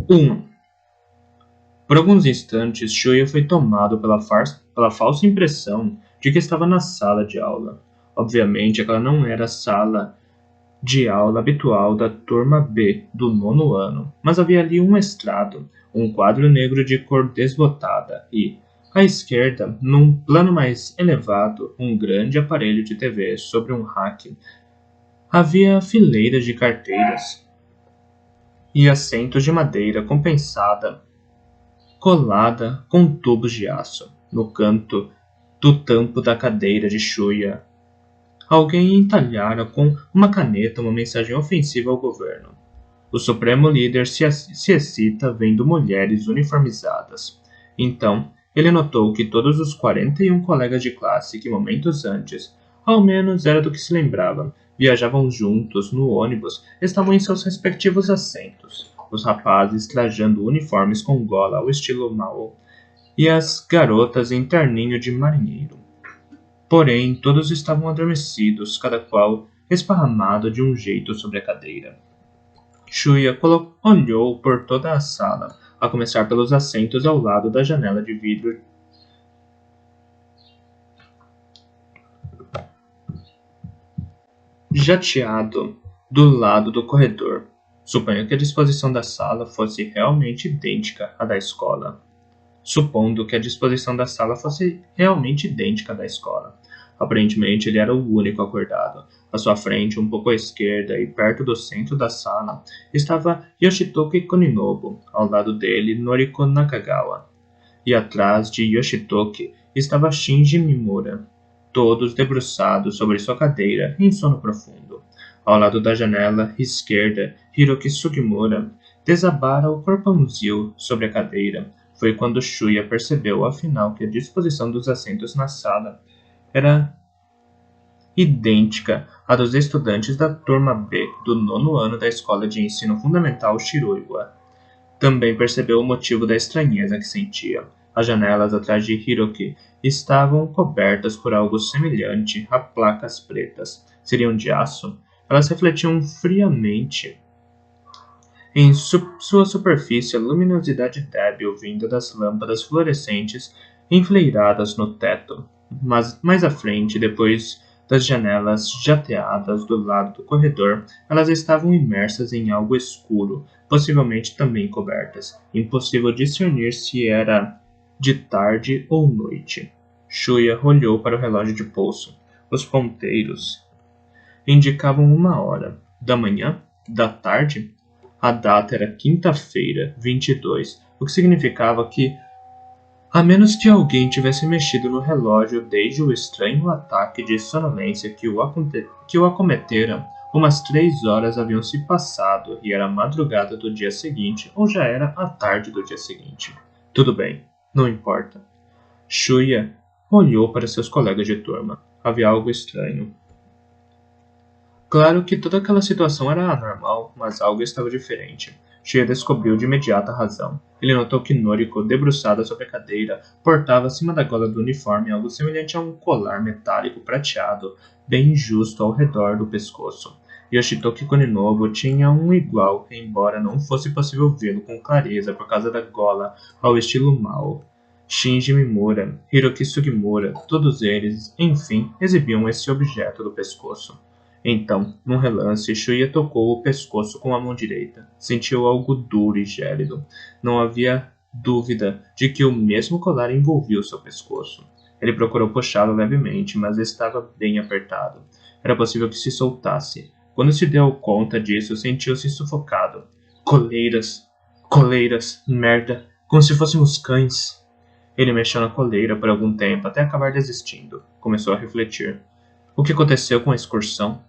1. Por alguns instantes, Shuya foi tomado pela falsa impressão de que estava na sala de aula. Obviamente, aquela não era a sala de aula habitual da turma B do 9º ano, mas havia ali um estrado, um quadro negro de cor desbotada e, à esquerda, num plano mais elevado, um grande aparelho de TV sobre um rack. Havia fileiras de carteiras e assentos de madeira compensada colada com tubos de aço. No canto do tampo da cadeira de Shuya, alguém entalhara com uma caneta uma mensagem ofensiva ao governo. O supremo líder se excita vendo mulheres uniformizadas. Então, ele notou que todos os 41 colegas de classe que momentos antes, ao menos era do que se lembrava, viajavam juntos no ônibus, estavam em seus respectivos assentos. Os rapazes trajando uniformes com gola ao estilo Mao e as garotas em terninho de marinheiro. Porém, todos estavam adormecidos, cada qual esparramado de um jeito sobre a cadeira. Shuya olhou por toda a sala, a começar pelos assentos ao lado da janela de vidro jateado do lado do corredor. Suponho que a disposição da sala fosse realmente idêntica à da escola. Aparentemente, ele era o único acordado. À sua frente, um pouco à esquerda e perto do centro da sala, estava Yoshitoki Koninobu, ao lado dele Noriko Nakagawa. E atrás de Yoshitoki estava Shinji Mimura, todos debruçados sobre sua cadeira em sono profundo. Ao lado da janela esquerda, Hiroki Sugimura desabara o corpãozinho sobre a cadeira. Foi quando Shuya percebeu, afinal, que a disposição dos assentos na sala era idêntica à dos estudantes da turma B do 9º ano da escola de ensino fundamental Shiroiwa. Também percebeu o motivo da estranheza que sentia. As janelas atrás de Hiroki estavam cobertas por algo semelhante a placas pretas. Seriam de aço? Elas refletiam friamente em sua superfície a luminosidade débil vinda das lâmpadas fluorescentes enfileiradas no teto. Mas mais à frente, depois das janelas jateadas do lado do corredor, elas estavam imersas em algo escuro, possivelmente também cobertas. Impossível discernir se era de tarde ou noite. Shuya olhou para o relógio de pulso. Os ponteiros indicavam 1 hora. Da manhã? Da tarde? A data era quinta-feira, 22, o que significava que, a menos que alguém tivesse mexido no relógio desde o estranho ataque de sonolência que o acometera, umas 3 horas haviam se passado e era a madrugada do dia seguinte ou já era a tarde do dia seguinte. Tudo bem, não importa. Shuya olhou para seus colegas de turma. Havia algo estranho. Claro que toda aquela situação era anormal, mas algo estava diferente. Shuya descobriu de imediato a razão. Ele notou que Noriko, debruçada sobre a cadeira, portava acima da gola do uniforme algo semelhante a um colar metálico prateado, bem justo ao redor do pescoço. Yoshitoki Koninobu tinha um igual, embora não fosse possível vê-lo com clareza por causa da gola ao estilo Mao. Shinji Mimura, Hiroki Sugimura, todos eles, enfim, exibiam esse objeto do pescoço. Então, num relance, Shuya tocou o pescoço com a mão direita. Sentiu algo duro e gélido. Não havia dúvida de que o mesmo colar envolvia o seu pescoço. Ele procurou puxá-lo levemente, mas estava bem apertado. Era possível que se soltasse. Quando se deu conta disso, sentiu-se sufocado. Coleiras! Coleiras! Merda! Como se fôssemos cães! Ele mexeu na coleira por algum tempo, até acabar desistindo. Começou a refletir. O que aconteceu com a excursão?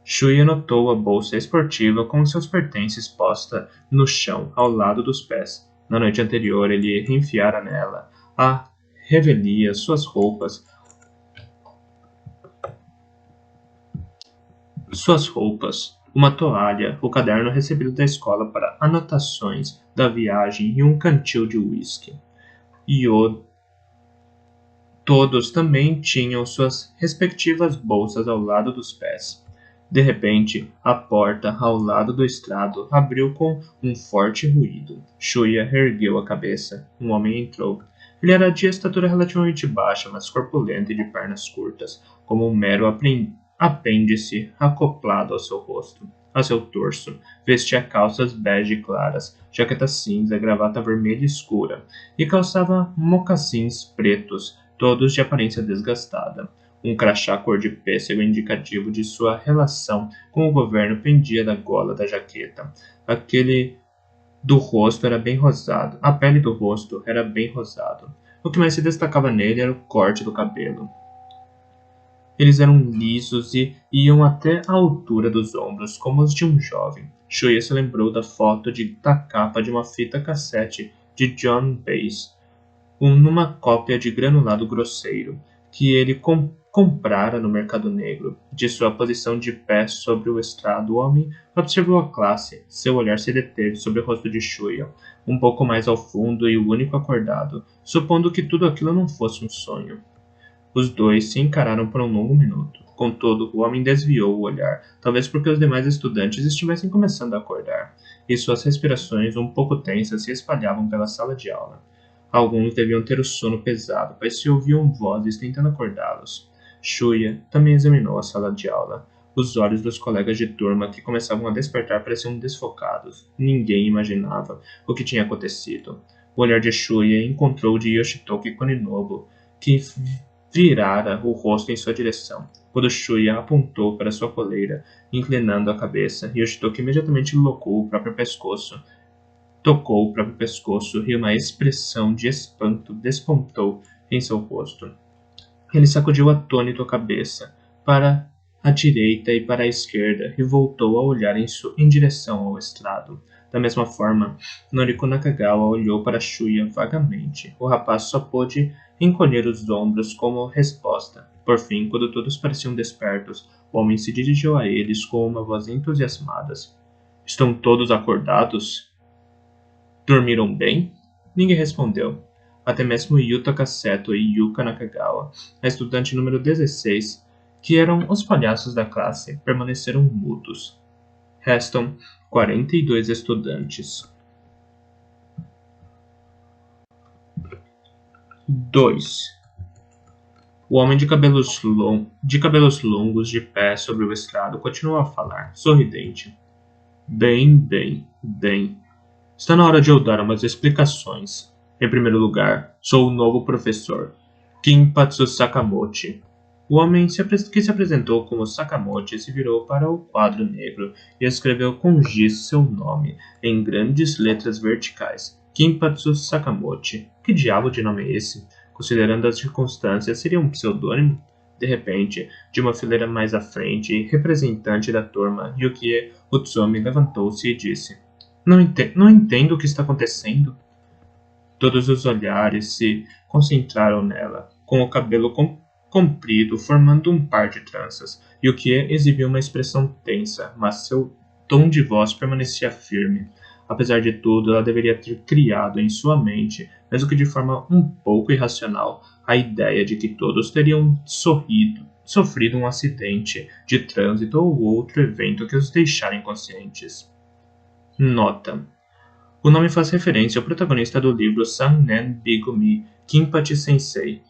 Shuya notou a bolsa esportiva com seus pertences posta no chão, ao lado dos pés. Na noite anterior, ele enfiara nela a revelia, suas roupas, uma toalha, o caderno recebido da escola para anotações da viagem e um cantil de uísque. Todos também tinham suas respectivas bolsas ao lado dos pés. De repente, a porta ao lado do estrado abriu com um forte ruído. Shuya ergueu a cabeça. Um homem entrou. Ele era de estatura relativamente baixa, mas corpulento e de pernas curtas, como um mero apêndice acoplado ao seu rosto. A seu torso, vestia calças bege claras, jaqueta cinza, gravata vermelha escura, e calçava mocassins pretos, todos de aparência desgastada. Um crachá cor de pêssego indicativo de sua relação com o governo pendia da gola da jaqueta. Aquele do rosto era bem rosado. A pele do rosto era bem rosado. O que mais se destacava nele era o corte do cabelo. Eles eram lisos e iam até a altura dos ombros, como os de um jovem. Shuya se lembrou da capa de uma fita cassete de John Baez, numa cópia de granulado grosseiro, que ele comprara no mercado negro. De sua posição de pé sobre o estrado, o homem observou a classe. Seu olhar se deteve sobre o rosto de Shuya, um pouco mais ao fundo e o único acordado, supondo que tudo aquilo não fosse um sonho. Os dois se encararam por um longo minuto. Contudo, o homem desviou o olhar, talvez porque os demais estudantes estivessem começando a acordar, e suas respirações, um pouco tensas, se espalhavam pela sala de aula. Alguns deviam ter o sono pesado, pois se ouviam vozes tentando acordá-los. Shuya também examinou a sala de aula. Os olhos dos colegas de turma que começavam a despertar pareciam desfocados. Ninguém imaginava o que tinha acontecido. O olhar de Shuya encontrou o de Yoshitoki Koninobu, que virara o rosto em sua direção. Quando Shuya apontou para sua coleira, inclinando a cabeça, Yoshitoki imediatamente tocou o próprio pescoço e uma expressão de espanto despontou em seu rosto. Ele sacudiu atônito a cabeça para a direita e para a esquerda e voltou a olhar em direção ao estrado. Da mesma forma, Noriko Nakagawa olhou para Shuya vagamente. O rapaz só pôde encolher os ombros como resposta. Por fim, quando todos pareciam despertos, o homem se dirigiu a eles com uma voz entusiasmada. Estão todos acordados? Dormiram bem? Ninguém respondeu. Até mesmo Yuta Kaseto e Yuka Nakagawa, a estudante número 16, que eram os palhaços da classe, permaneceram mudos. Restam 42 estudantes. 2. O homem de cabelos longos de pé sobre o estrado continuou a falar, sorridente. Bem. Está na hora de eu dar umas explicações. Em primeiro lugar, sou o novo professor, Kinpatsu Sakamochi. O homem que se apresentou como Sakamochi se virou para o quadro negro e escreveu com giz seu nome, em grandes letras verticais. Kinpatsu Sakamochi. Que diabo de nome é esse? Considerando as circunstâncias, seria um pseudônimo? De repente, de uma fileira mais à frente, representante da turma, Yukie Utsume levantou-se e disse: Não entendo o que está acontecendo. Todos os olhares se concentraram nela, com o cabelo comprido formando um par de tranças. Yukie exibiu uma expressão tensa, mas seu tom de voz permanecia firme. Apesar de tudo, ela deveria ter criado em sua mente, mesmo que de forma um pouco irracional, a ideia de que todos teriam sofrido um acidente de trânsito ou outro evento que os deixara inconscientes. Nota: o nome faz referência ao protagonista do livro Sannen Bigumi Kinpachi Sensei,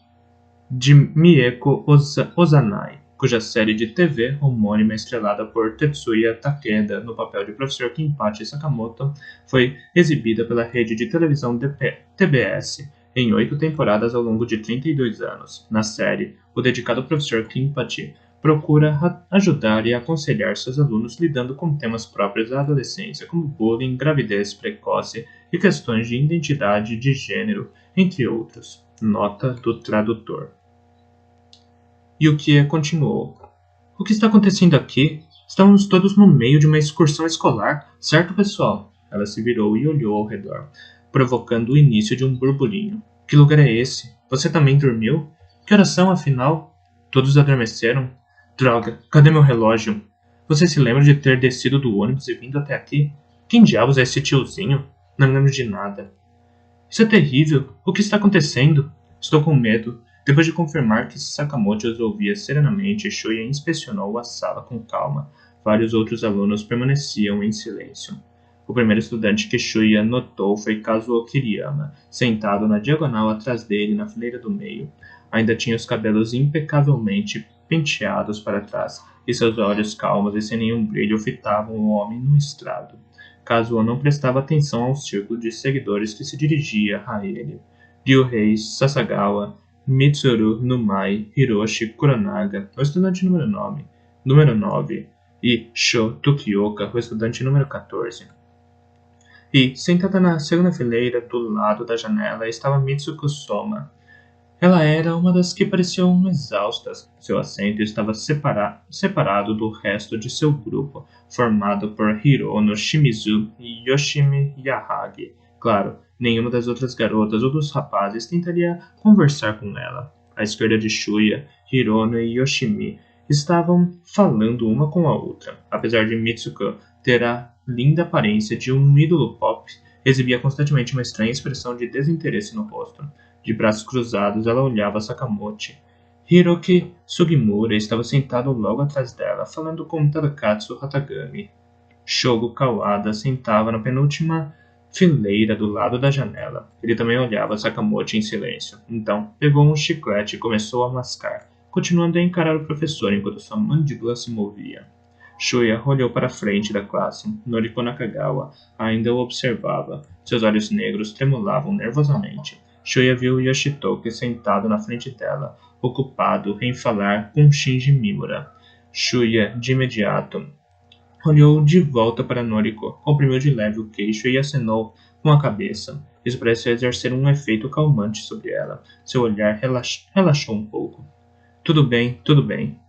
de Mieko Ozanai, cuja série de TV homônima estrelada por Tetsuya Takeda no papel de professor Kinpachi Sakamoto foi exibida pela rede de televisão TBS em 8 temporadas ao longo de 32 anos. Na série, o dedicado professor Kinpachi procura ajudar e aconselhar seus alunos lidando com temas próprios da adolescência, como bullying, gravidez precoce e questões de identidade de gênero, entre outros. Nota do tradutor. Yukie continuou. O que está acontecendo aqui? Estamos todos no meio de uma excursão escolar, certo, pessoal? Ela se virou e olhou ao redor, provocando o início de um burburinho. Que lugar é esse? Você também dormiu? Que horas são, afinal? Todos adormeceram? Droga, cadê meu relógio? Você se lembra de ter descido do ônibus e vindo até aqui? Quem diabos é esse tiozinho? Não me lembro de nada. Isso é terrível. O que está acontecendo? Estou com medo. Depois de confirmar que Sakamoto os ouvia serenamente, Shuya inspecionou a sala com calma. vários outros alunos permaneciam em silêncio. O primeiro estudante que Shuya notou foi Kazuo Kiriyama, sentado na diagonal atrás dele na fileira do meio. Ainda tinha os cabelos impecavelmente penteados para trás, e seus olhos calmos e sem nenhum brilho fitavam o homem no estrado. Kazuo não prestava atenção ao círculo de seguidores que se dirigia a ele. Ryuhei Sasagawa, Mitsuru Numai, Hiroshi Kuranaga, o estudante número 9, e Sho Tukioka, o estudante número 14. E, sentada na segunda fileira do lado da janela, estava Mitsuko Soma. Ela era uma das que pareciam exaustas. Seu assento estava separado do resto de seu grupo, formado por Hirono Shimizu e Yoshimi Yahagi. Claro, nenhuma das outras garotas ou dos rapazes tentaria conversar com ela. À esquerda de Shuya, Hirono e Yoshimi estavam falando uma com a outra. Apesar de Mitsuko ter a linda aparência de um ídolo pop, exibia constantemente uma estranha expressão de desinteresse no rosto. De braços cruzados, ela olhava Sakamoto. Hiroki Sugimura estava sentado logo atrás dela, falando com Tadakatsu Hatagami. Shogo Kawada sentava na penúltima fileira do lado da janela. Ele também olhava Sakamoto em silêncio. Então, pegou um chiclete e começou a mascar, continuando a encarar o professor enquanto sua mandíbula se movia. Shuya olhou para a frente da classe. Noriko Nakagawa ainda o observava. Seus olhos negros tremulavam nervosamente. Shuya viu Yoshitoki sentado na frente dela, ocupado em falar com Shinji Mimura. Shuya, de imediato, olhou de volta para Noriko, comprimiu de leve o queixo e acenou com a cabeça. Isso pareceu exercer um efeito calmante sobre ela. Seu olhar relaxou um pouco. Tudo bem, tudo bem.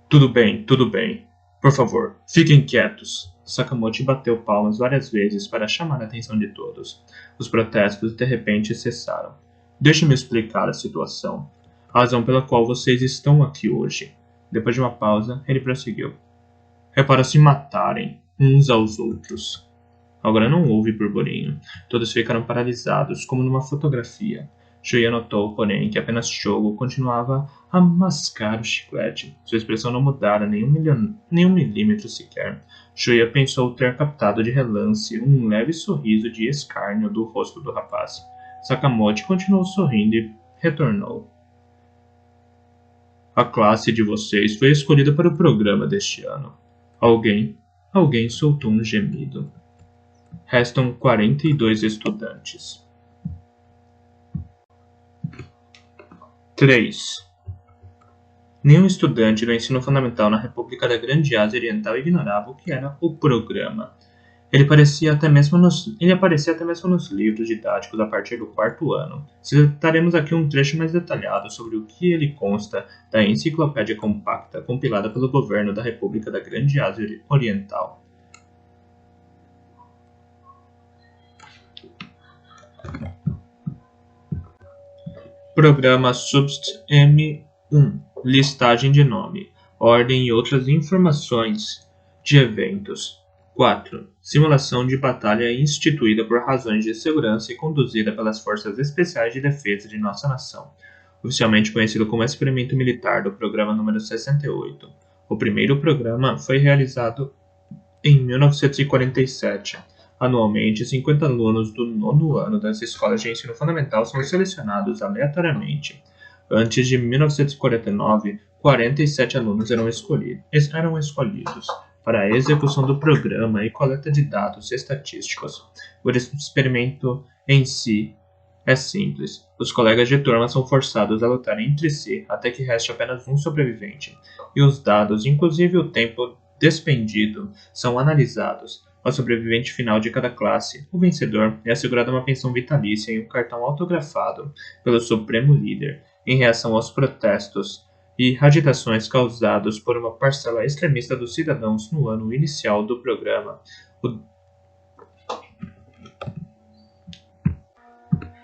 Tudo bem, tudo bem. Por favor, fiquem quietos. Sakamoto bateu palmas várias vezes para chamar a atenção de todos. Os protestos de repente cessaram. Deixe-me explicar a situação. A razão pela qual vocês estão aqui hoje. Depois de uma pausa, ele prosseguiu. É para se matarem uns aos outros. Agora não houve burburinho. Todos ficaram paralisados, como numa fotografia. Shuya notou, porém, que apenas Shogo continuava a mascar o chiclete. Sua expressão não mudara nenhum milímetro sequer. Shuya pensou ter captado de relance um leve sorriso de escárnio do rosto do rapaz. Sakamoto continuou sorrindo e retornou. A classe de vocês foi escolhida para o programa deste ano. Alguém soltou um gemido. Restam 42 estudantes. 3. Nenhum estudante do ensino fundamental na República da Grande Ásia Oriental ignorava o que era o programa. Ele aparecia até mesmo nos livros didáticos a partir do 4º ano. Citaremos aqui um trecho mais detalhado sobre o que ele consta da Enciclopédia Compacta, compilada pelo governo da República da Grande Ásia Oriental. Programa Subst M1. Listagem de nome, ordem e outras informações de eventos. 4. Simulação de batalha instituída por razões de segurança e conduzida pelas Forças Especiais de Defesa de nossa nação, oficialmente conhecido como Experimento Militar do Programa número 68. O primeiro programa foi realizado em 1947. Anualmente, 50 alunos do 9º ano das escolas de ensino fundamental são selecionados aleatoriamente. Antes de 1949, 47 alunos eram escolhidos para a execução do programa e coleta de dados estatísticos. O experimento em si é simples. Os colegas de turma são forçados a lutar entre si até que reste apenas um sobrevivente, e os dados, inclusive o tempo despendido, são analisados. Ao sobrevivente final de cada classe, o vencedor é assegurado uma pensão vitalícia e um cartão autografado pelo Supremo Líder, em reação aos protestos e agitações causados por uma parcela extremista dos cidadãos no ano inicial do programa.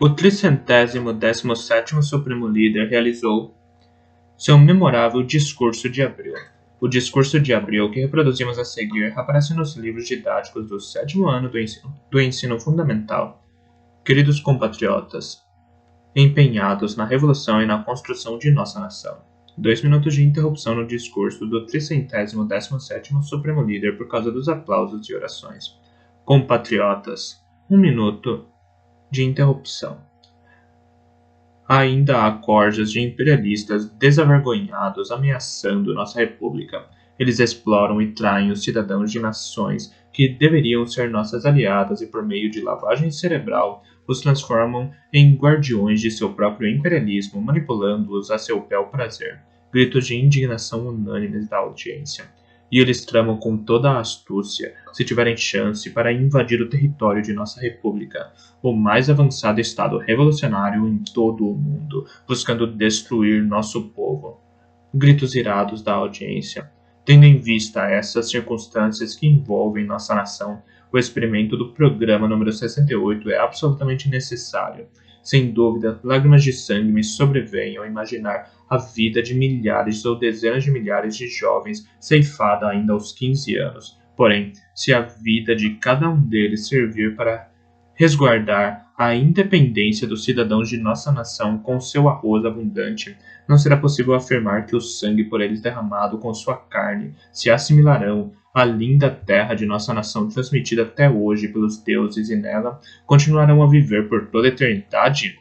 O 317º Supremo Líder realizou seu memorável discurso de abril. O discurso de abril, que reproduzimos a seguir, aparece nos livros didáticos do 7º ano do ensino fundamental. Queridos compatriotas, empenhados na revolução e na construção de nossa nação, 2 minutos de interrupção no discurso do 317º Supremo Líder por causa dos aplausos e orações. Compatriotas, 1 minuto de interrupção. Ainda há corjas de imperialistas desavergonhados ameaçando nossa república. Eles exploram e traem os cidadãos de nações que deveriam ser nossas aliadas e, por meio de lavagem cerebral, os transformam em guardiões de seu próprio imperialismo, manipulando-os a seu bel prazer. Gritos de indignação unânimes da audiência. E eles tramam com toda a astúcia, se tiverem chance, para invadir o território de nossa república, o mais avançado estado revolucionário em todo o mundo, buscando destruir nosso povo. Gritos irados da audiência. Tendo em vista essas circunstâncias que envolvem nossa nação, o experimento do programa número 68 é absolutamente necessário. Sem dúvida, lágrimas de sangue me sobrevêm ao imaginar a vida de milhares ou dezenas de milhares de jovens ceifada ainda aos 15 anos. Porém, se a vida de cada um deles servir para resguardar a independência dos cidadãos de nossa nação com seu arroz abundante, não será possível afirmar que o sangue por eles derramado com sua carne se assimilarão à linda terra de nossa nação transmitida até hoje pelos deuses e nela continuarão a viver por toda a eternidade?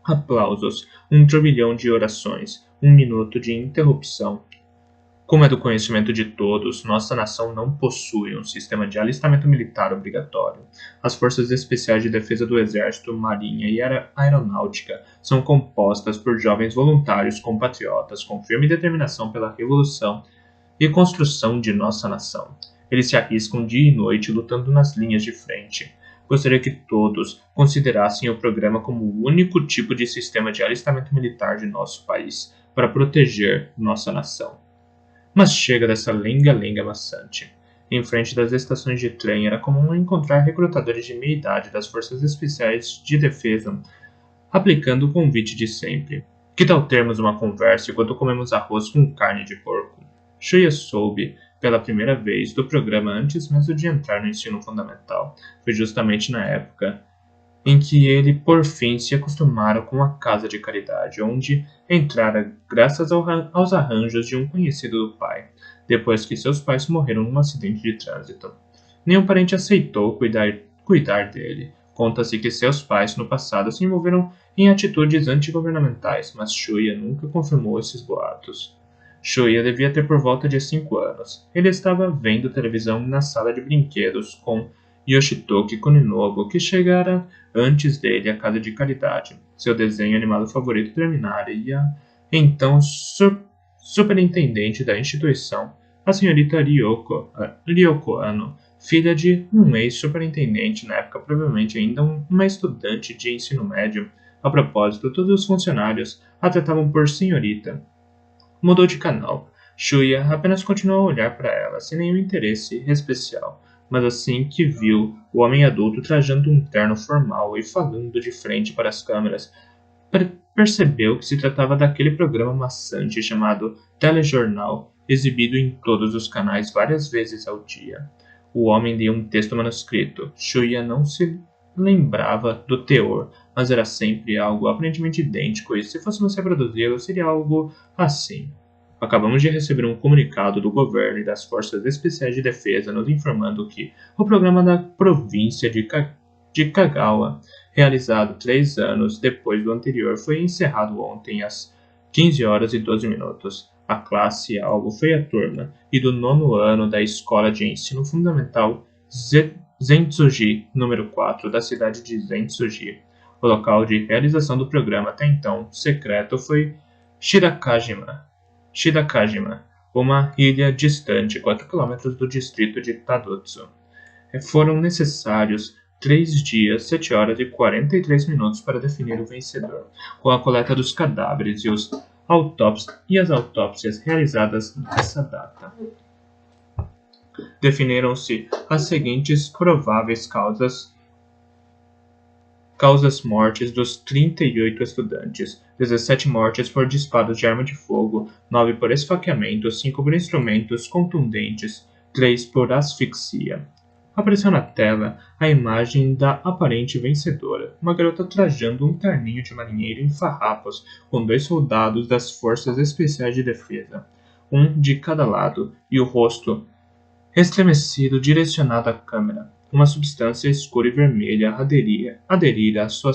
Aplausos, 1 trilhão de orações, 1 minuto de interrupção. Como é do conhecimento de todos, nossa nação não possui um sistema de alistamento militar obrigatório. As Forças Especiais de Defesa do Exército, Marinha e Aeronáutica são compostas por jovens voluntários compatriotas com firme determinação pela revolução e construção de nossa nação. Eles se arriscam dia e noite lutando nas linhas de frente. Gostaria que todos considerassem o programa como o único tipo de sistema de alistamento militar de nosso país para proteger nossa nação. Mas chega dessa lenga-lenga maçante. Em frente das estações de trem era comum encontrar recrutadores de meia idade das Forças Especiais de Defesa, aplicando o convite de sempre. Que tal termos uma conversa enquanto comemos arroz com carne de porco? Shuya soube, pela primeira vez, do programa antes mesmo de entrar no ensino fundamental. Foi justamente na época em que ele, por fim, se acostumara com a casa de caridade, onde entrara graças aos arranjos de um conhecido do pai, depois que seus pais morreram num acidente de trânsito. Nenhum parente aceitou cuidar dele. Conta-se que seus pais, no passado, se envolveram em atitudes antigovernamentais, mas Shuya nunca confirmou esses boatos. Shuya devia ter por volta de 5 anos. Ele estava vendo televisão na sala de brinquedos com Yoshitoki Kuninobu, que chegara antes dele à casa de caridade. Seu desenho animado favorito terminara e a então superintendente da instituição, a senhorita Ryoko Ano, filha de um ex-superintendente, na época provavelmente ainda uma estudante de ensino médio. A propósito, todos os funcionários a tratavam por senhorita. Mudou de canal. Shuya apenas continuou a olhar para ela, sem nenhum interesse especial. Mas assim que viu o homem adulto trajando um terno formal e falando de frente para as câmeras, percebeu que se tratava daquele programa maçante chamado telejornal, exibido em todos os canais várias vezes ao dia. O homem lia um texto manuscrito. Shuya não se lembrava do teor, mas era sempre algo aparentemente idêntico, e se fôssemos reproduzi-lo, seria algo assim. Acabamos de receber um comunicado do governo e das Forças Especiais de Defesa nos informando que o programa da província de Kagawa, realizado 3 anos depois do anterior, foi encerrado ontem às 15 horas e 12 minutos. A classe-alvo foi a turma e do 9º ano da Escola de Ensino Fundamental Zentsuji, número 4, da cidade de Zentsuji. O local de realização do programa até então secreto foi Shirakajima, uma ilha distante 4 km do distrito de Tadotsu. Foram necessários 3 dias, 7 horas e 43 minutos para definir o vencedor, com a coleta dos cadáveres e as autópsias realizadas nessa data. Definiram-se as seguintes prováveis causas mortes dos 38 estudantes. 17 mortes por disparos de arma de fogo, 9 por esfaqueamento, 5 por instrumentos contundentes, 3 por asfixia. Apareceu na tela a imagem da aparente vencedora, uma garota trajando um terninho de marinheiro em farrapos, com 2 soldados das Forças Especiais de Defesa, um de cada lado, e o rosto estremecido direcionado à câmera. Uma substância escura e vermelha aderira à sua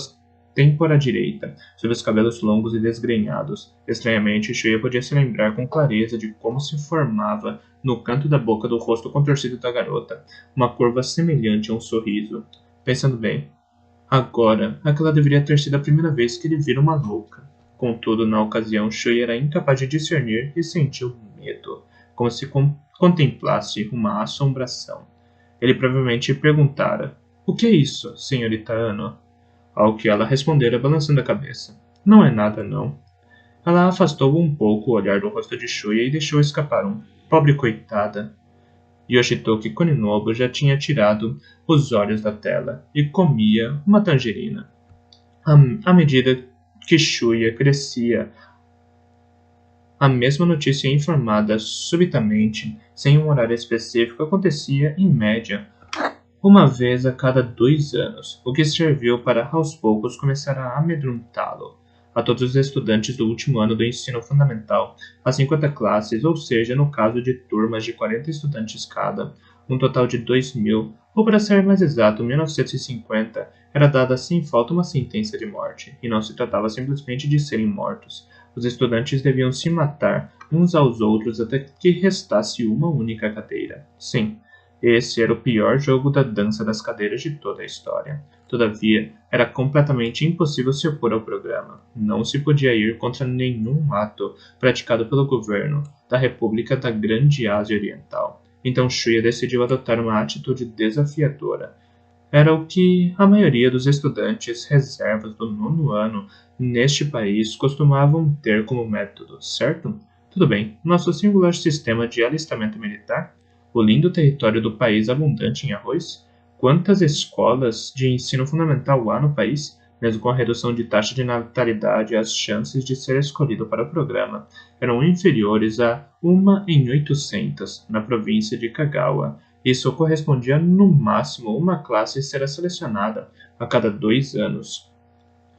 têmpora direita, sob os cabelos longos e desgrenhados. Estranhamente, Shuya podia se lembrar com clareza de como se formava, no canto da boca do rosto contorcido da garota, uma curva semelhante a um sorriso. Pensando bem, agora, aquela deveria ter sido a primeira vez que ele vira uma louca. Contudo, na ocasião, Shuya era incapaz de discernir e sentiu medo, como se contemplasse uma assombração. Ele provavelmente perguntara: "O que é isso, senhorita Ano?" Ao que ela respondera balançando a cabeça: "Não é nada, não." Ela afastou um pouco o olhar do rosto de Shuya e deixou escapar um: "Pobre coitada." Yoshitoki Koninobu já tinha tirado os olhos da tela e comia uma tangerina. À medida que Shuya crescia, a mesma notícia informada subitamente, sem um horário específico, acontecia, em média, uma vez a cada 2 anos, o que serviu para aos poucos começar a amedrontá-lo. A todos os estudantes do último ano do ensino fundamental, as 50 classes, ou seja, no caso de turmas de 40 estudantes cada, um total de 2.000, ou para ser mais exato, 1950, era dada sem falta uma sentença de morte, e não se tratava simplesmente de serem mortos. Os estudantes deviam se matar uns aos outros até que restasse uma única cadeira. Sim, esse era o pior jogo da dança das cadeiras de toda a história. Todavia, era completamente impossível se opor ao programa. Não se podia ir contra nenhum ato praticado pelo governo da República da Grande Ásia Oriental. Então Shuya decidiu adotar uma atitude desafiadora. Era o que a maioria dos estudantes reservas do 9º ano neste país costumavam ter como método, certo? Tudo bem, nosso singular sistema de alistamento militar, o lindo território do país abundante em arroz, quantas escolas de ensino fundamental há no país, mesmo com a redução de taxa de natalidade, as chances de ser escolhido para o programa eram inferiores a 1 em 800 na província de Kagawa. Isso correspondia no máximo uma classe será selecionada a cada 2 anos.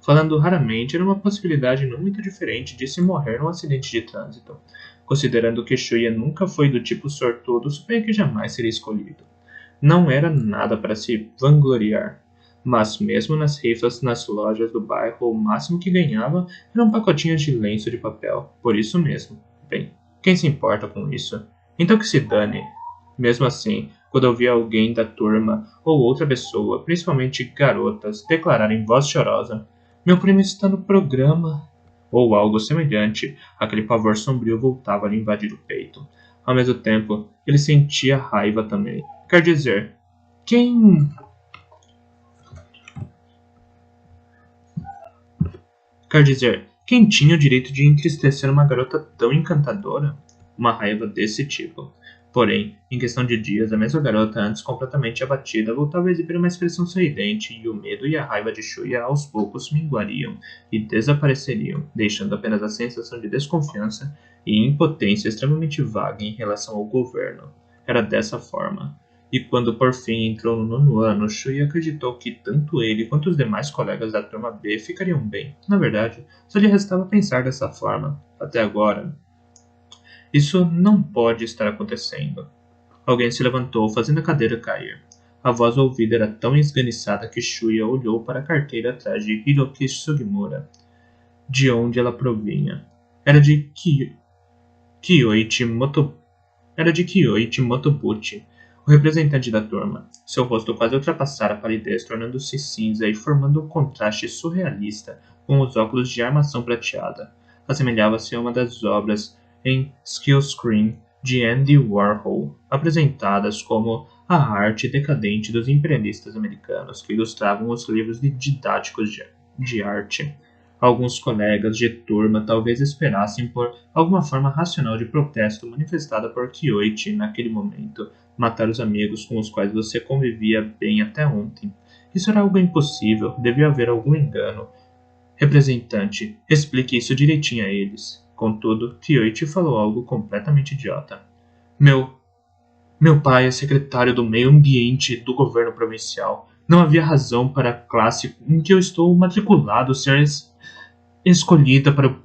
Falando raramente, era uma possibilidade não muito diferente de se morrer num acidente de trânsito. Considerando que Shuya nunca foi do tipo sortudo, suponho que jamais seria escolhido. Não era nada para se vangloriar. Mas mesmo nas rifas nas lojas do bairro, o máximo que ganhava eram pacotinhos de lenço de papel. Por isso mesmo. Bem, quem se importa com isso? Então que se dane. Mesmo assim, quando eu via alguém da turma ou outra pessoa, principalmente garotas, declarar em voz chorosa: "Meu primo está no programa", ou algo semelhante, aquele pavor sombrio voltava a lhe invadir o peito. Ao mesmo tempo, ele sentia raiva também. Quer dizer, quem quem tinha o direito de entristecer uma garota tão encantadora? Uma raiva desse tipo. Porém, em questão de dias, a mesma garota, antes completamente abatida, voltava a exibir uma expressão sorridente, e o medo e a raiva de Shuya aos poucos minguariam e desapareceriam, deixando apenas a sensação de desconfiança e impotência extremamente vaga em relação ao governo. Era dessa forma. E quando por fim entrou no 9º ano, Shuya acreditou que tanto ele quanto os demais colegas da turma B ficariam bem. Na verdade, só lhe restava pensar dessa forma. Até agora, isso não pode estar acontecendo. Alguém se levantou, fazendo a cadeira cair. A voz ouvida era tão esganiçada que Shuya olhou para a carteira atrás de Hiroki Sugimura, de onde ela provinha. Era de Kyoichi Motobuchi, o representante da turma. Seu rosto quase ultrapassara a palidez, tornando-se cinza e formando um contraste surrealista com os óculos de armação prateada. Assemelhava-se a uma das obras em Skillscreen de Andy Warhol, apresentadas como a arte decadente dos imperialistas americanos que ilustravam os livros didáticos de arte. Alguns colegas de turma talvez esperassem por alguma forma racional de protesto manifestada por Kyoichi naquele momento, matar os amigos com os quais você convivia bem até ontem. Isso era algo impossível, devia haver algum engano. Representante, explique isso direitinho a eles. Contudo, Kyoichi falou algo completamente idiota. Meu Meu pai é secretário do meio ambiente do governo provincial. Não havia razão para a classe em que eu estou matriculado ser escolhida para o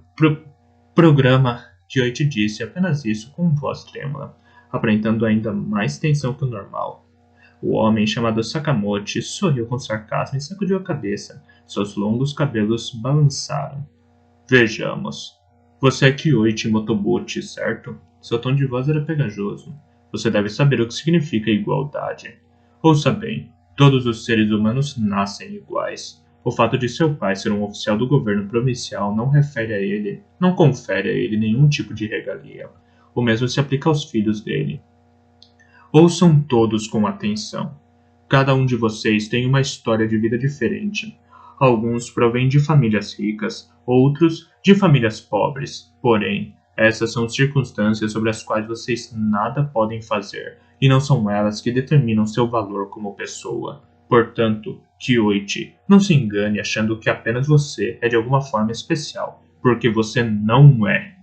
programa. Kyoichi disse apenas isso com voz trêmula, aparentando ainda mais tensão que o normal. O homem chamado Sakamoto sorriu com sarcasmo e sacudiu a cabeça. Seus longos cabelos balançaram. Vejamos. Você é Kyoichi Motobuchi, certo? Seu tom de voz era pegajoso. Você deve saber o que significa igualdade. Ouça bem, todos os seres humanos nascem iguais. O fato de seu pai ser um oficial do governo provincial não confere a ele nenhum tipo de regalia. O mesmo se aplica aos filhos dele. Ouçam todos com atenção. Cada um de vocês tem uma história de vida diferente. Alguns provêm de famílias ricas, outros de famílias pobres. Porém, essas são circunstâncias sobre as quais vocês nada podem fazer, e não são elas que determinam seu valor como pessoa. Portanto, Kyoichi, não se engane achando que apenas você é de alguma forma especial, porque você não é.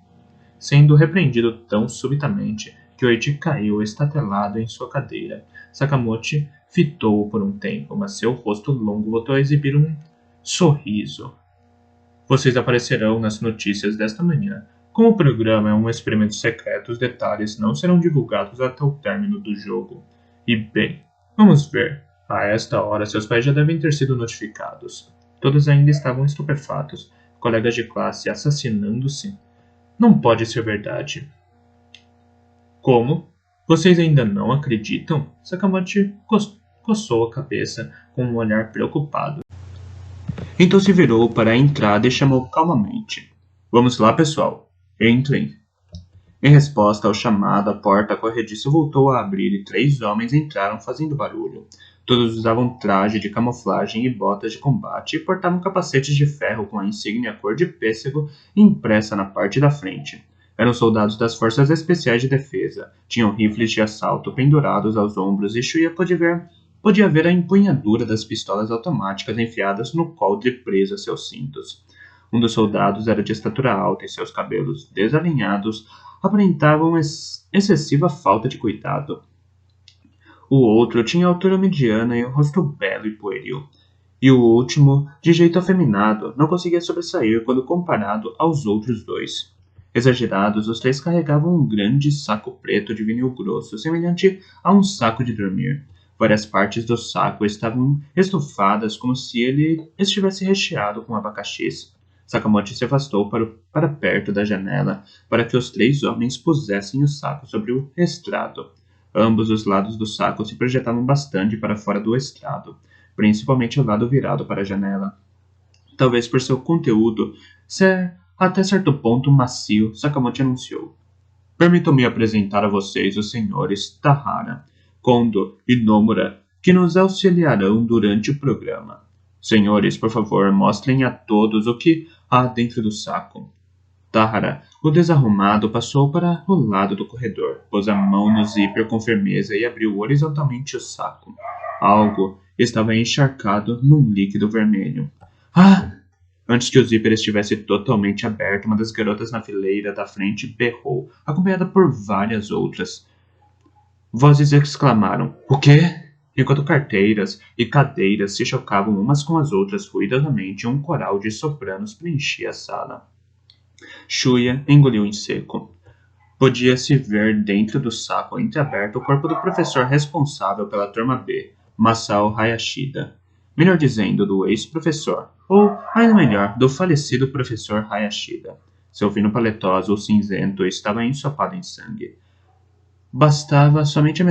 Sendo repreendido tão subitamente, Kyoichi caiu estatelado em sua cadeira. Sakamoto fitou-o por um tempo, mas seu rosto longo voltou a exibir um sorriso. Vocês aparecerão nas notícias desta manhã. Como o programa é um experimento secreto, os detalhes não serão divulgados até o término do jogo. E bem, vamos ver. A esta hora, seus pais já devem ter sido notificados. Todos ainda estavam estupefatos. Colegas de classe assassinando-se. Não pode ser verdade. Como? Vocês ainda não acreditam? Sakamoto coçou a cabeça com um olhar preocupado. Então se virou para a entrada e chamou calmamente. Vamos lá, pessoal. Entrem. Em resposta ao chamado, a porta corrediça voltou a abrir e 3 homens entraram fazendo barulho. Todos usavam traje de camuflagem e botas de combate e portavam capacetes de ferro com a insígnia cor de pêssego impressa na parte da frente. Eram soldados das Forças Especiais de Defesa. Tinham rifles de assalto pendurados aos ombros e Shuya podia ver a empunhadura das pistolas automáticas enfiadas no coldre preso a seus cintos. Um dos soldados era de estatura alta e seus cabelos desalinhados aparentavam excessiva falta de cuidado. O outro tinha altura mediana e um rosto belo e pueril. E o último, de jeito afeminado, não conseguia sobressair quando comparado aos outros 2. Exagerados, os 3 carregavam um grande saco preto de vinil grosso, semelhante a um saco de dormir. Várias partes do saco estavam estufadas como se ele estivesse recheado com abacaxis. Sakamoto se afastou para perto da janela para que os 3 homens pusessem o saco sobre o estrado. Ambos os lados do saco se projetavam bastante para fora do estrado, principalmente o lado virado para a janela. Talvez por seu conteúdo ser até certo ponto macio, Sakamoto anunciou. Permitam-me apresentar a vocês os senhores Tahara, Kondo e Nomura, que nos auxiliarão durante o programa. Senhores, por favor, mostrem a todos o que há dentro do saco. Tahara, o desarrumado, passou para o lado do corredor, pôs a mão no zíper com firmeza e abriu horizontalmente o saco. Algo estava encharcado num líquido vermelho. Ah! Antes que o zíper estivesse totalmente aberto, uma das garotas na fileira da frente berrou, acompanhada por várias outras. Vozes exclamaram, o quê? Enquanto carteiras e cadeiras se chocavam umas com as outras ruidosamente, um coral de sopranos preenchia a sala. Shuya engoliu em seco. Podia-se ver dentro do saco entreaberto o corpo do professor responsável pela turma B, Masao Hayashida. Melhor dizendo, do ex-professor, ou, ainda melhor, do falecido professor Hayashida. Seu fino paletó azul cinzento estava ensopado em sangue. Restava somente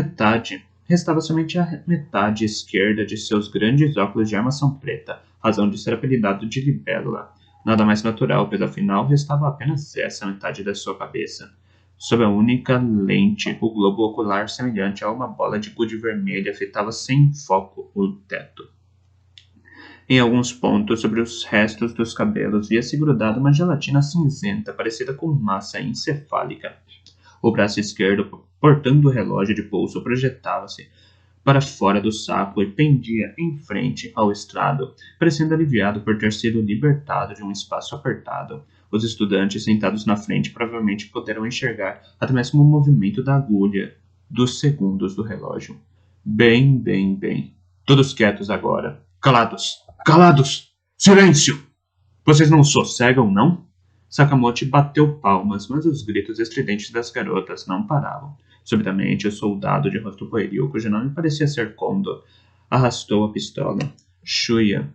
a metade esquerda de seus grandes óculos de armação preta, razão de ser apelidado de libélula. Nada mais natural, pois afinal restava apenas essa metade da sua cabeça. Sob a única lente, o globo ocular semelhante a uma bola de gude vermelha fitava sem foco o teto. Em alguns pontos, sobre os restos dos cabelos, via-se grudada uma gelatina cinzenta, parecida com massa encefálica. O braço esquerdo, portando o relógio de pulso, projetava-se para fora do saco e pendia em frente ao estrado, parecendo aliviado por ter sido libertado de um espaço apertado. Os estudantes sentados na frente provavelmente poderão enxergar até mesmo o movimento da agulha dos segundos do relógio. Bem, bem, bem. Todos quietos agora. Calados! Calados! Silêncio! Vocês não sossegam, não? Sakamoto bateu palmas, mas os gritos estridentes das garotas não paravam. Subitamente, o soldado de rosto pueril, cujo nome parecia ser Kondo, arrastou a pistola. Shuya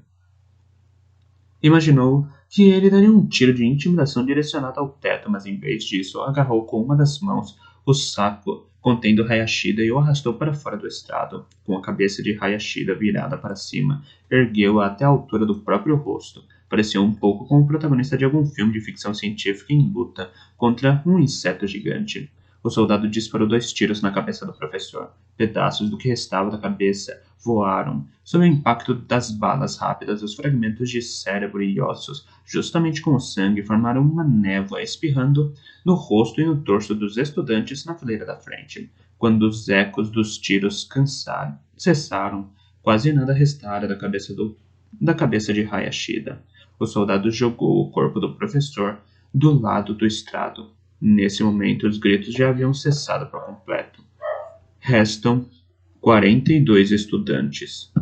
imaginou que ele daria um tiro de intimidação direcionado ao teto, mas em vez disso, agarrou com uma das mãos o saco contendo Hayashida e o arrastou para fora do estrado. Com a cabeça de Hayashida virada para cima, ergueu-a até a altura do próprio rosto. Parecia um pouco como o protagonista de algum filme de ficção científica em luta contra um inseto gigante. O soldado disparou 2 tiros na cabeça do professor. Pedaços do que restava da cabeça voaram. Sob o impacto das balas rápidas, os fragmentos de cérebro e ossos, justamente com o sangue, formaram uma névoa espirrando no rosto e no torso dos estudantes na fileira da frente. Quando os ecos dos tiros cessaram, quase nada restara da cabeça de Hayashida. O soldado jogou o corpo do professor do lado do estrado. Nesse momento, os gritos já haviam cessado por completo. Restam 42 estudantes.